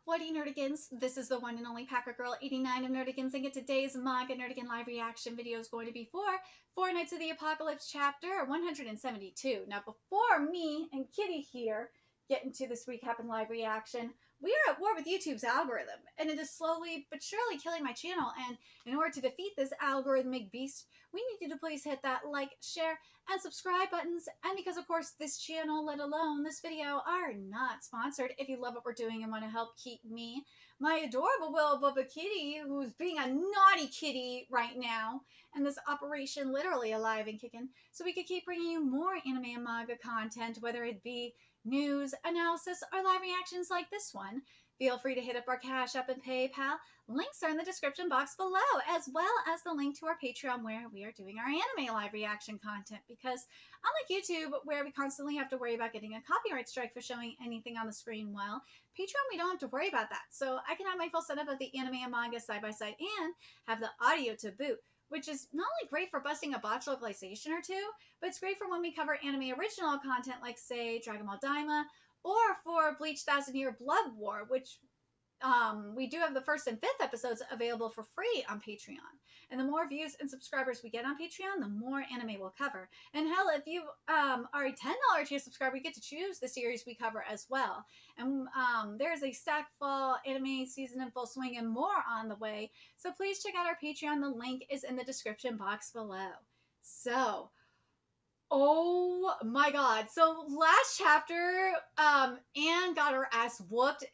Whatty Nerdigans? This is the one and only Packer Girl 89 of Nerdigans, and today's Manga Nerdigan live reaction video is going to be for Four Nights of the Apocalypse chapter 172. Now, before me and Kitty here get into this recap and live reaction, we are at war with YouTube's algorithm, and it is slowly but surely killing my channel. And in order to defeat this algorithmic beast, we need you to please hit that like, share, and subscribe buttons. And because, of course, this channel, let alone this video, are not sponsored, if you love what we're doing and want to help keep me, my adorable little Bubba Kitty, who's being a naughty kitty right now, and this operation literally alive and kicking, so we could keep bringing you more anime and manga content, whether it be news, analysis, or live reactions like this one. Feel free to hit up our Cash App and PayPal. Links are in the description box below, as well as the link to our Patreon where we are doing our anime live reaction content, because unlike YouTube, where we constantly have to worry about getting a copyright strike for showing anything on the screen, well, Patreon, we don't have to worry about that. So I can have my full setup of the anime and manga side by side and have the audio to boot, which is not only great for busting a botch localization or two, but it's great for when we cover anime original content like, say, Dragon Ball Daima, or for Bleach 1000-Year Blood War, which we do have the first and fifth episodes available for free on Patreon. And the more views and subscribers we get on Patreon, the more anime we'll cover. And hell, if you are a $10 tier subscriber, you get to choose the series we cover as well. And there's a Stack Fall anime season in full swing and more on the way. So please check out our Patreon. The link is in the description box below. So, oh my god. So last chapter, Anne got her ass whooped,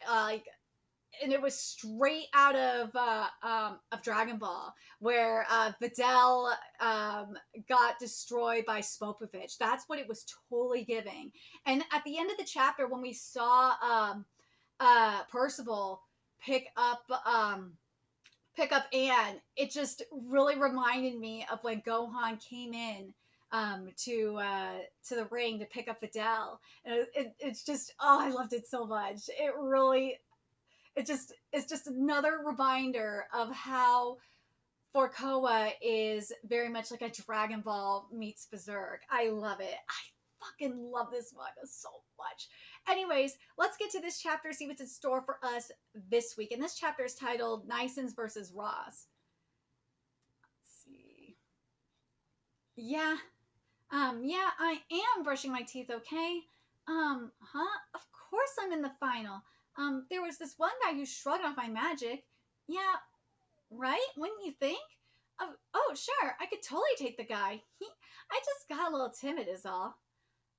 and it was straight out of Dragon Ball, where Videl got destroyed by Spopovich. That's what it was totally giving. And at the end of the chapter, when we saw Percival pick up Anne, it just really reminded me of when Gohan came in to the ring to pick up Videl. And it's just, oh, I loved it so much. It's just another reminder of how Forkoa is very much like a Dragon Ball meets Berserk. I love it. I fucking love this manga so much. Anyways, let's get to this chapter, see what's in store for us this week. And this chapter is titled Nisons versus Ross. Let's see. Yeah, I am brushing my teeth, okay? Of course I'm in the final. There was this one guy who shrugged off my magic. Yeah, right? Wouldn't you think? Oh, sure, I could totally take the guy. I just got a little timid is all.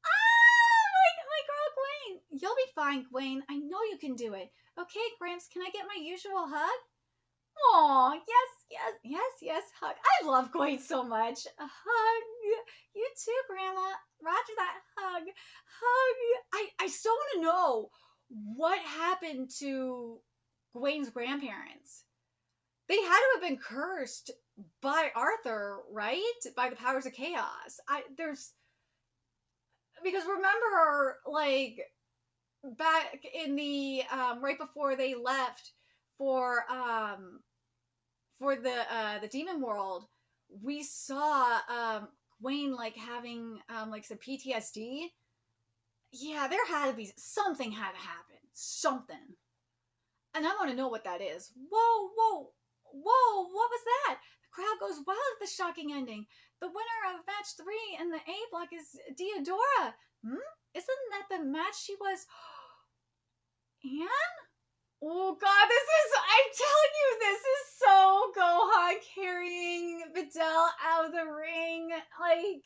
Ah, my girl Gwen. You'll be fine, Gwen. I know you can do it. Okay, Gramps, can I get my usual hug? Aw, yes, hug. I love Gwen so much. A hug. You too, Grandma. Roger that hug. I still want to know what happened to Gwen's grandparents. They had to have been cursed by Arthur, right? By the powers of chaos. Because remember, like, back in the right before they left for the demon world, we saw Gwen like having like some PTSD. Yeah, there had to be something had to happen. Something. And I want to know what that is. Whoa, what was that? The crowd goes wild at the shocking ending. The winner of match 3 in the A block is Diodora. Isn't that the match she was... Anne? Oh god, I'm telling you, this is so Gohan carrying Videl out of the ring. Like,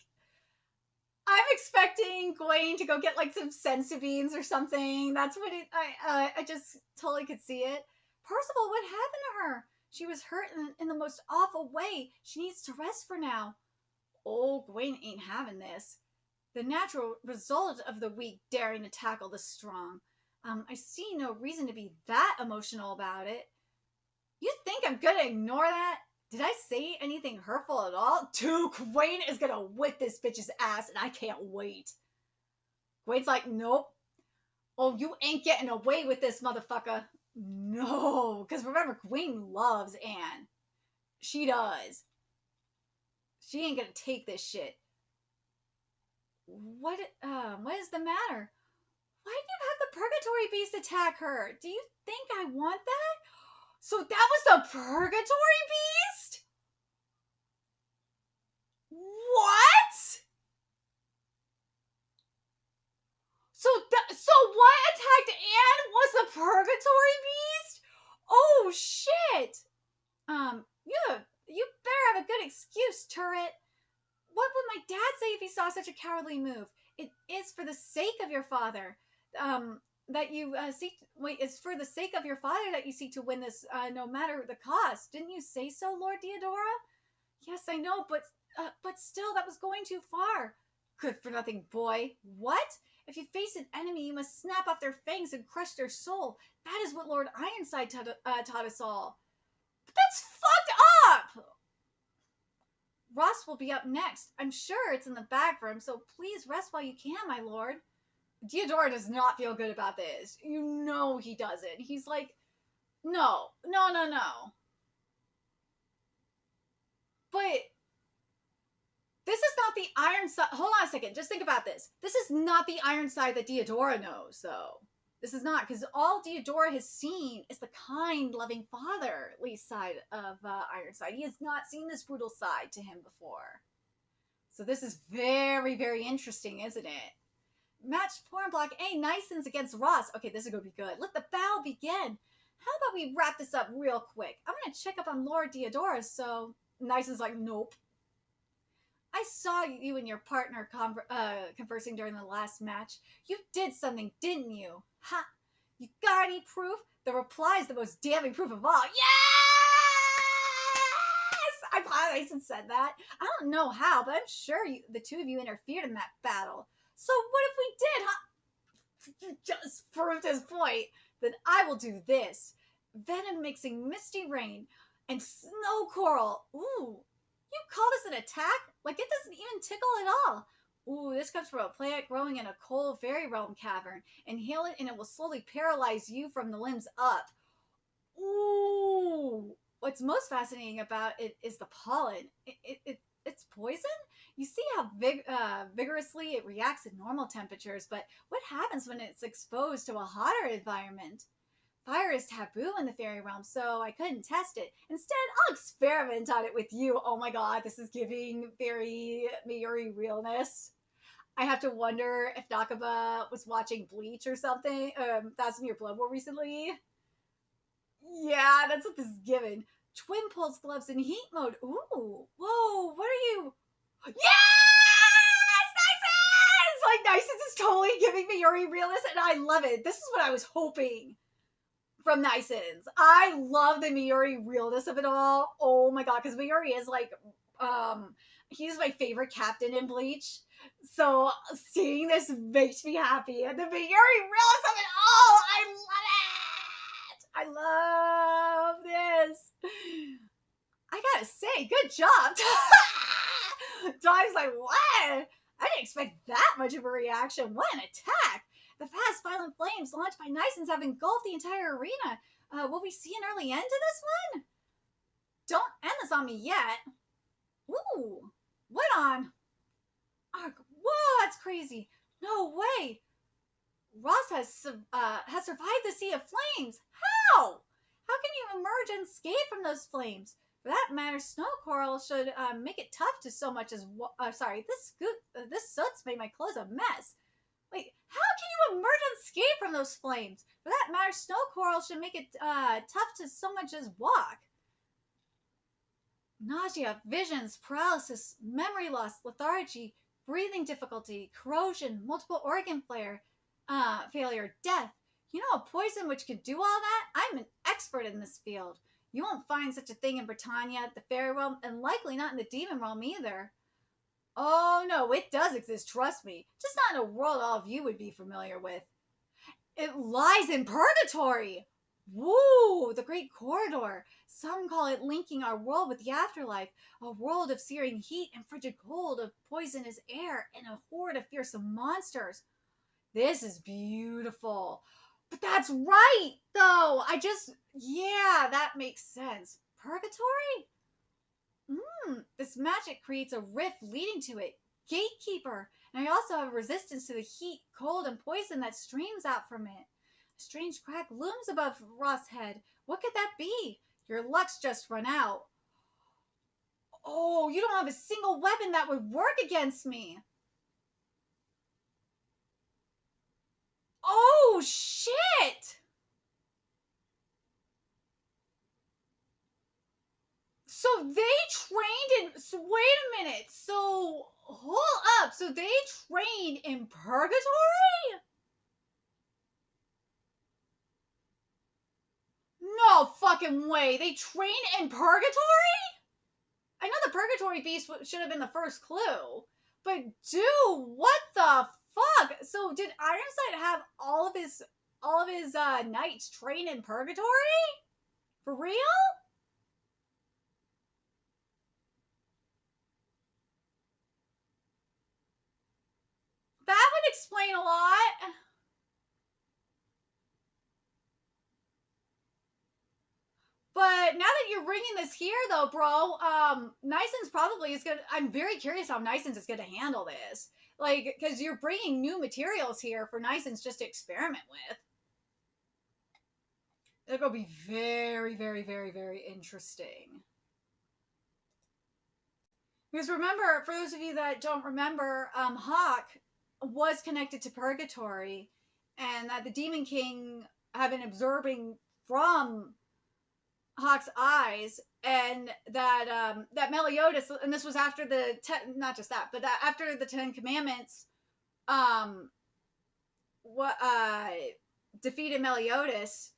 I'm expecting Gwen to go get like some senzu beans or something. That's what I just totally could see it. Percival, what happened to her? She was hurt in the most awful way. She needs to rest for now. Oh, Gwen ain't having this. The natural result of the weak daring to tackle the strong. I see no reason to be that emotional about it. You think I'm gonna ignore that? Did I say anything hurtful at all? Dude, Gwen is gonna whip this bitch's ass, and I can't wait. Gwen's like, nope. Oh, you ain't getting away with this, motherfucker. No, because remember, Gwen loves Anne. She does. She ain't gonna take this shit. What is the matter? Why do you have the Purgatory Beast attack her? Do you think I want that? So that was the Purgatory Beast? What? So what attacked Anne was the Purgatory Beast? Oh shit! You better have a good excuse, Turret. What would my dad say if he saw such a cowardly move? It is for the sake of your father. That you seek. Wait, it's for the sake of your father that you seek to win this, no matter the cost. Didn't you say so, Lord Diodora? Yes, I know, but still, that was going too far. Good for nothing boy. What? If you face an enemy, you must snap off their fangs and crush their soul. That is what Lord Ironside taught us all. But that's fucked up! Ross will be up next. I'm sure it's in the bag for him, so please rest while you can, my lord. Diodora does not feel good about this. You know he doesn't. He's like, no. But this is not the Ironside. Hold on a second. Just think about this. This is not the Ironside that Diodora knows, though. This is not, because all Diodora has seen is the kind, loving fatherly side of Ironside. He has not seen this brutal side to him before. So this is very, very interesting, isn't it? Match 4 in Block A, Nysons against Ross. Okay, this is going to be good. Let the battle begin. How about we wrap this up real quick? I'm going to check up on Lord Diodora, so Nyson's like, nope. I saw you and your partner conversing during the last match. You did something, didn't you? Ha! You got any proof? The reply is the most damning proof of all. Yes! I thought Nyson said that. I don't know how, but I'm sure the two of you interfered in that battle. So what if we did, huh? Just proved his point. Then I will do this. Venom mixing misty rain and snow coral. Ooh. You call this an attack? Like, it doesn't even tickle at all. Ooh, this comes from a plant growing in a cold fairy realm cavern. Inhale it and it will slowly paralyze you from the limbs up. Ooh. What's most fascinating about it is the pollen. It's poison? You see how vigorously it reacts at normal temperatures, but what happens when it's exposed to a hotter environment? Fire is taboo in the fairy realm, so I couldn't test it. Instead, I'll experiment on it with you. Oh my god, this is giving very Mayuri realness. I have to wonder if Nakaba was watching Bleach or something, 1,000 Year Blood War recently. Yeah, that's what this is giving. Twin pulse gloves in heat mode. Ooh, whoa, what are you? Yes! Nysons! Like, Nysons is totally giving Mayuri realness, and I love it. This is what I was hoping from Nysons. I love the Mayuri realness of it all. Oh my god, because Mayuri is like, he's my favorite captain in Bleach. So seeing this makes me happy. And the Mayuri realness of it all, I love it. I love this. I gotta say, good job. Dog's like, what? I didn't expect that much of a reaction. What an attack. The fast, violent flames launched by Nysons have engulfed the entire arena. Will we see an early end to this one? Don't end this on me yet. Ooh, what on? Whoa, that's crazy. No way. Ross has survived the sea of flames. How? How can you emerge unscathed from those flames? For that matter, snow coral should make it tough to so much as... sorry, this soot's made my clothes a mess. Wait, how can you emerge unscathed from those flames? For that matter, snow coral should make it tough to so much as walk. Nausea, visions, paralysis, memory loss, lethargy, breathing difficulty, corrosion, multiple organ failure, death. You know a poison which could do all that? I'm an expert in this field. You won't find such a thing in Britannia, the fairy realm, and likely not in the demon realm either. Oh no, it does exist, trust me. Just not in a world all of you would be familiar with. It lies in purgatory! Woo! The great corridor. Some call it linking our world with the afterlife. A world of searing heat and frigid cold, of poisonous air, and a horde of fearsome monsters. This is beautiful. But that's right, though. Yeah, that makes sense. Purgatory? This magic creates a rift leading to it. Gatekeeper. And I also have resistance to the heat, cold, and poison that streams out from it. A strange crack looms above Roth's head. What could that be? Your luck's just run out. Oh, you don't have a single weapon that would work against me. Oh, shit! So they trained in. So wait a minute. So hold up. So they trained in purgatory? No fucking way. They trained in purgatory? I know the purgatory beast should have been the first clue, but dude, what the fuck? So did Ironsight have all of his knights train in purgatory? For real? That would explain a lot. But now that you're bringing this here, though, bro, Nison's probably is gonna. I'm very curious how Nison's is gonna handle this, like, because you're bringing new materials here for Nison's just to experiment with. It'll be very, very, very, very interesting. Because remember, for those of you that don't remember, Hawk was connected to Purgatory, and that the Demon King had been observing from Hawk's eyes, and that Meliodas, and this was after not just that, but that after the Ten Commandments, what defeated Meliodas,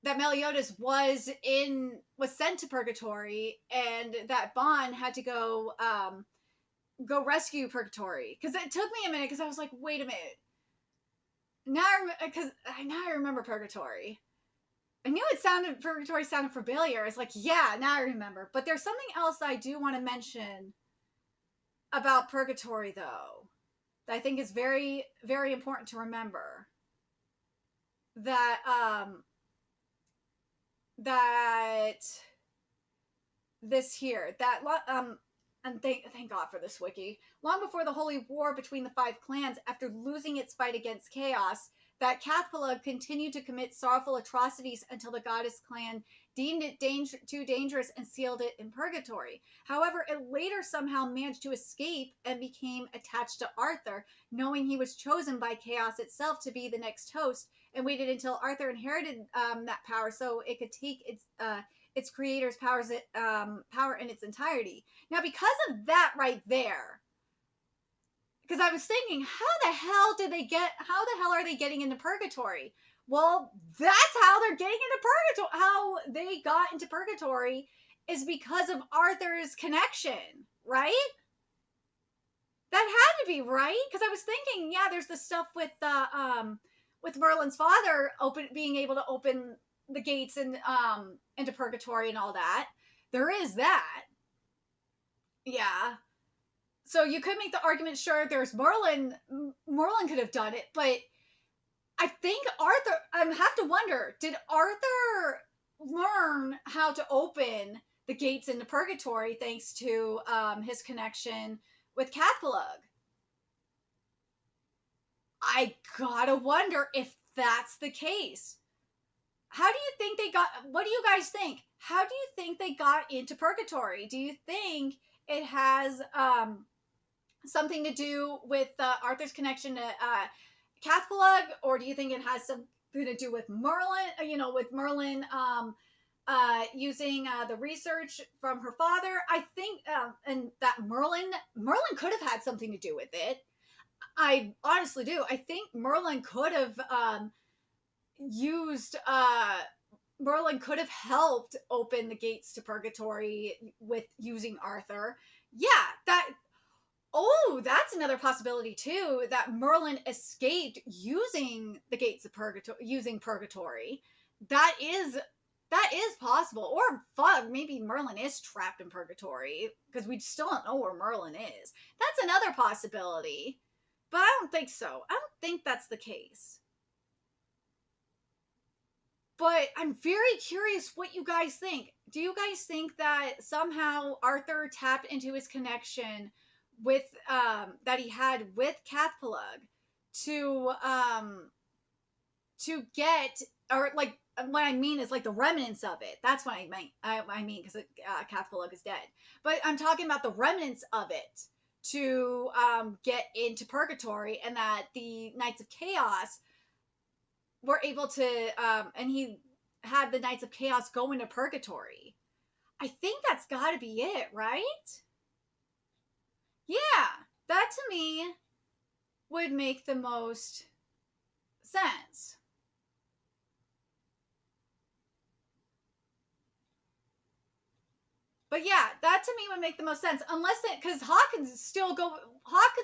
that Meliodas was sent to Purgatory, and that Bond had to go rescue Purgatory. Because it took me a minute, because I was like, wait a minute. Now I remember Purgatory. I knew Purgatory sounded familiar. It's like, yeah, now I remember. But there's something else I do want to mention about Purgatory, though, that I think is very, very important to remember. That this here, and thank God for this wiki. Long before the holy war between the 5 clans, after losing its fight against Chaos, that Cathpilug continued to commit sorrowful atrocities until the goddess clan deemed it too dangerous and sealed it in Purgatory. However, it later somehow managed to escape and became attached to Arthur, knowing he was chosen by Chaos itself to be the next host, and waited until Arthur inherited that power so it could take its creator's power in its entirety. Now, because of that right there, because I was thinking, how the hell are they getting into Purgatory? Well, that's how they're getting into Purgatory. How they got into Purgatory is because of Arthur's connection, right? That had to be right. Because I was thinking, yeah, there's the stuff with Merlin's father being able to open the gates and into Purgatory and all that. There is that. Yeah. So you could make the argument, sure, there's Merlin could have done it, but I think Arthur, I have to wonder, did Arthur learn how to open the gates into Purgatory thanks to his connection with Cathpilug? I gotta wonder if that's the case. How do you think what do you guys think? How do you think they got into Purgatory? Do you think it has something to do with Arthur's connection to Cathpilug, or do you think it has something to do with Merlin? With Merlin using the research from her father. I think, and that Merlin could have had something to do with it. I honestly do. I think Merlin could have Merlin could have helped open the gates to Purgatory with using Arthur. Yeah, that's another possibility too, that Merlin escaped using the gates of Purgatory. That is possible. Or fuck, maybe Merlin is trapped in Purgatory, because we still don't know where Merlin is. That's another possibility. But I don't think so. I don't think that's the case. But I'm very curious what you guys think. Do you guys think that somehow Arthur tapped into his connection with that he had with Cathpalug to get, or like what I mean is like the remnants of it. That's what I mean. I mean because Cathpalug is dead, but I'm talking about the remnants of it to get into purgatory, and that the Knights of Chaos were able to, and he had the Knights of Chaos go into purgatory. I think that's got to be it, right? Yeah, that to me would make the most sense. But yeah, that to me would make the most sense, unless it, because Hawk could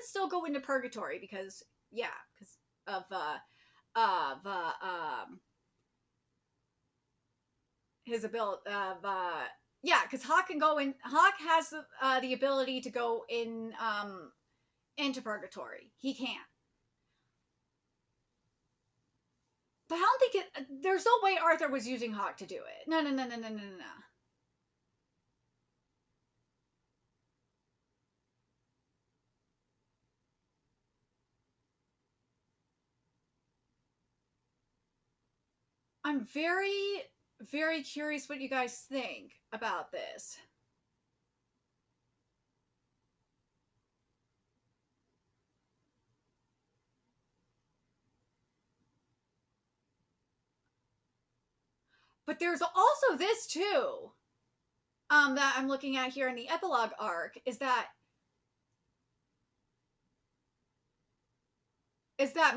still go into purgatory because yeah, because of his ability of yeah, because Hawk can go in. Hawk has the ability to go in into purgatory. He can. But I don't think it. There's no way Arthur was using Hawk to do it. No, no, no, no, no, no, no. I'm very, very curious what you guys think about this. But there's also this too, that I'm looking at here in the epilogue arc, is that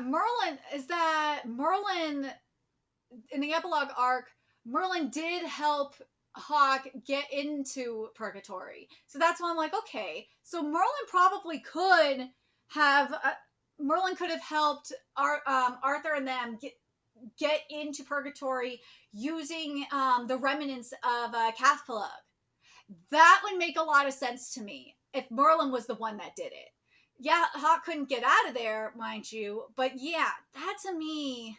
Merlin in the epilogue arc, Merlin did help Hawk get into purgatory. So that's why I'm like, okay, so Merlin probably could have Merlin could have helped Arthur and them get into purgatory using the remnants of Cathpalug. That would make a lot of sense to me if Merlin was the one that did it. Yeah, Hawk couldn't get out of there, mind you, but yeah, that to me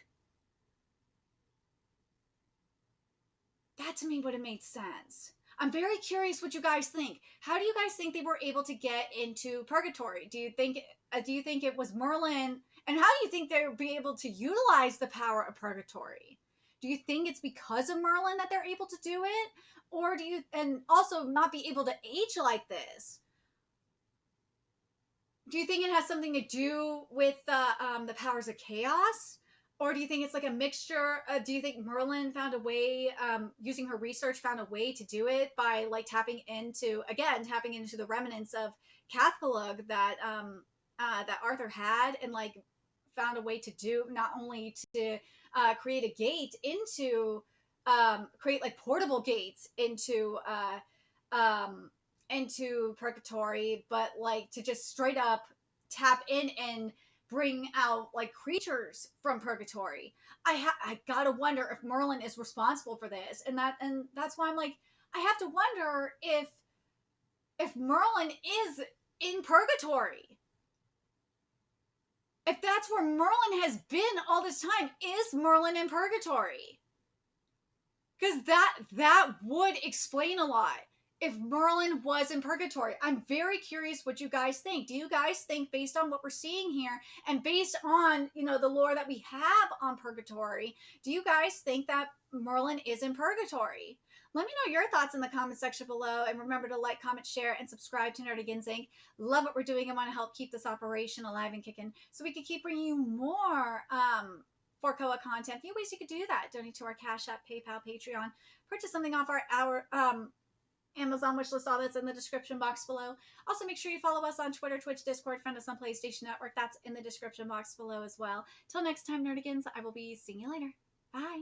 would have made sense. I'm very curious what you guys think. How do you guys think they were able to get into purgatory? Do you think it was Merlin? And how do you think they would be able to utilize the power of purgatory? Do you think it's because of Merlin that they're able to do it? Or do you, and also not be able to age like this? Do you think it has something to do with the powers of chaos? Or do you think it's like a mixture? Do you think Merlin found a way, using her research, found a way to do it by like tapping into the remnants of Cathpalug that that Arthur had, and like found a way to do, not only to create a gate into, create like portable gates into purgatory, but like to just straight up tap in and bring out like creatures from purgatory. I gotta wonder if Merlin is responsible for this, and that's why I'm like, I have to wonder if Merlin is in purgatory. If that's where Merlin has been all this time, is Merlin in purgatory? Because that would explain a lot if Merlin was in purgatory. I'm very curious what you guys think. Do you guys think, based on what we're seeing here and based on, the lore that we have on purgatory, do you guys think that Merlin is in purgatory? Let me know your thoughts in the comment section below, and remember to like, comment, share, and subscribe to Nerdigans Inc. Love what we're doing and want to help keep this operation alive and kicking so we can keep bringing you more for Koa content. A few ways you could do that: donate to our Cash App, PayPal, Patreon, purchase something off our Amazon wishlist. All that's in the description box below. Also, make sure you follow us on Twitter, Twitch, Discord, friend us on PlayStation Network. That's in the description box below as well. Till next time, Nerdigans, I will be seeing you later. Bye.